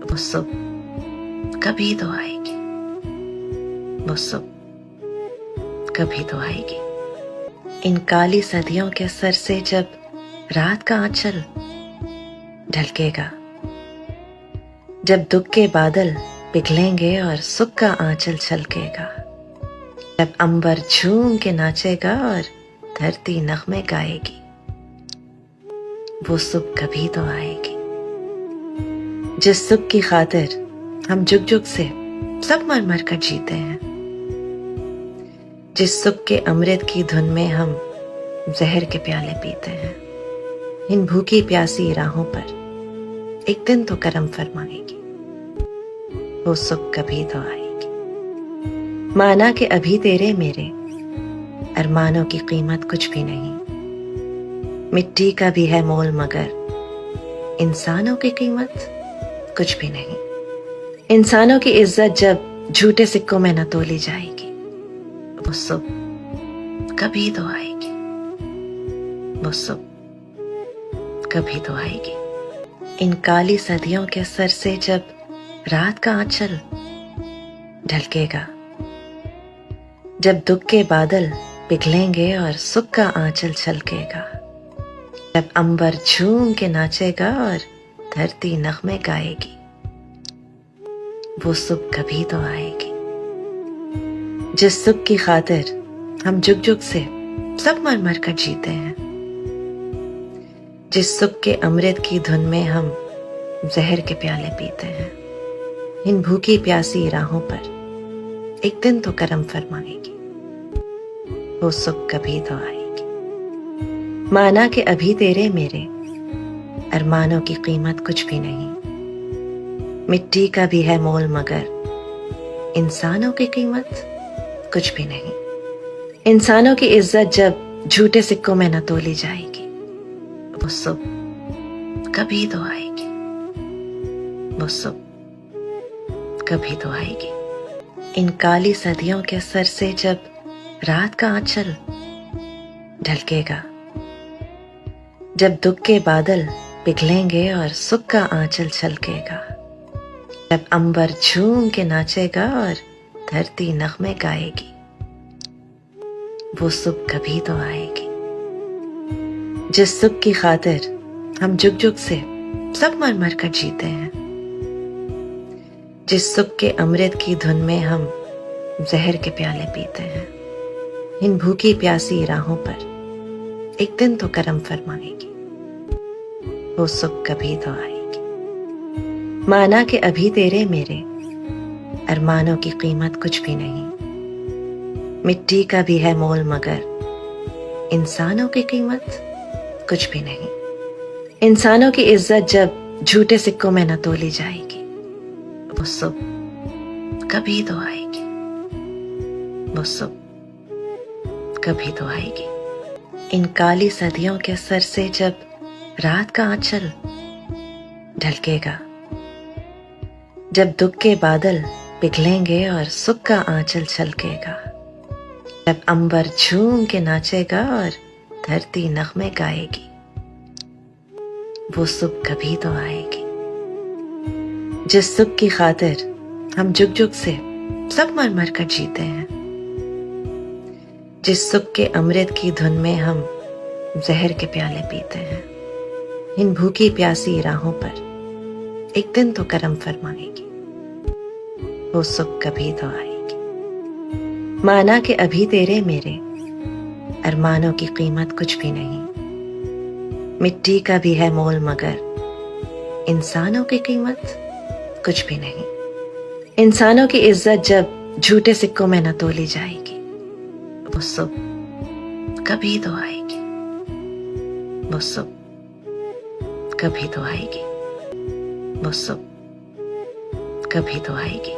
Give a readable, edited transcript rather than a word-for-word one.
वो सुबह कभी तो आएगी, वो सुबह कभी तो आएगी। इन काली सदियों के सर से जब रात का आंचल ढलकेगा, जब दुख के बादल पिघलेंगे और सुख का आंचल छलकेगा, जब अंबर झूम के नाचेगा और धरती नगमे गाएगी, वो सुबह कभी तो आएगी। जिस सुख की खातिर हम जुग जुग से सब मर मर कर जीते हैं, जिस सुख के अमृत की धुन में हम जहर के प्याले पीते हैं, इन भूखी प्यासी राहों पर एक दिन तो करम फरमाएगी, वो सुख कभी तो आएगी। माना कि अभी तेरे मेरे अरमानों की कीमत कुछ भी नहीं, मिट्टी का भी है मोल मगर इंसानों की कीमत कुछ भी नहीं। इंसानों की इज्जत जब झूठे सिक्कों में न तोली जाएगी, वो सुबह कभी तो आएगी, वो सुबह कभी तो आएगी। इन काली सदियों के सर से जब रात का आंचल ढलकेगा, जब दुख के बादल पिघलेंगे और सुख का आंचल छलकेगा, जब अंबर झूम के नाचेगा और धरती नगमे गाएगी, वो सुबह कभी तो आएगी। जिस सुख की खातिर हम जुग जुग से सब मर मर कर जीते हैं, जिस सुख के अमृत की धुन में हम जहर के प्याले पीते हैं, इन भूखी प्यासी राहों पर एक दिन तो करम फरमाएगी, वो सुबह कभी तो आएगी। माना कि अभी तेरे मेरे अरमानों की कीमत कुछ भी नहीं, मिट्टी का भी है मोल मगर इंसानों की कीमत कुछ भी नहीं। इंसानों की इज्जत जब झूठे सिक्कों में न तोली जाएगी, वो सुबह कभी तो आएगी, वो सुबह कभी तो आएगी। इन काली सदियों के सर से जब रात का आंचल ढलकेगा, जब दुख के बादल पिघलेंगे और सुख का आंचल छलकेगा, जब अंबर झूम के नाचेगा और धरती नगमे गाएगी, वो सुबह कभी तो आएगी। जिस सुख की खातिर हम जुग जुग से सब मर मर कर जीते हैं, जिस सुख के अमृत की धुन में हम जहर के प्याले पीते हैं, इन भूखी प्यासी राहों पर एक दिन तो करम फरमाएगी, वो सुबह कभी तो आएगी। माना कि अभी तेरे मेरे अरमानों की कीमत कुछ भी नहीं, मिट्टी का भी है मोल मगर इंसानों की कीमत कुछ भी नहीं। इंसानों की इज्जत जब झूठे सिक्कों में न तोली जाएगी, वो सुबह कभी तो आएगी, वो सुबह कभी तो आएगी। इन काली सदियों के सर से जब रात का आंचल ढलकेगा, जब दुख के बादल पिघलेंगे और सुख का आंचल छलकेगा, जब अंबर झूम के नाचेगा और धरती नगमे गाएगी, वो सुबह कभी तो आएगी। जिस सुख की खातिर हम जुग जुग से सब मर मर कर जीते हैं, जिस सुख के अमृत की धुन में हम जहर के प्याले पीते हैं, इन भूखी प्यासी राहों पर एक दिन तो करम फरमाएगी, वो सुबह कभी तो आएगी। माना कि अभी तेरे मेरे अरमानों की कीमत कुछ भी नहीं, मिट्टी का भी है मोल मगर इंसानों की कीमत कुछ भी नहीं। इंसानों की इज्जत जब झूठे सिक्कों में न तोली जाएगी, वो सुबह कभी तो आएगी, वो सुबह कभी तो आएगी, वो सुबह कभी तो आएगी।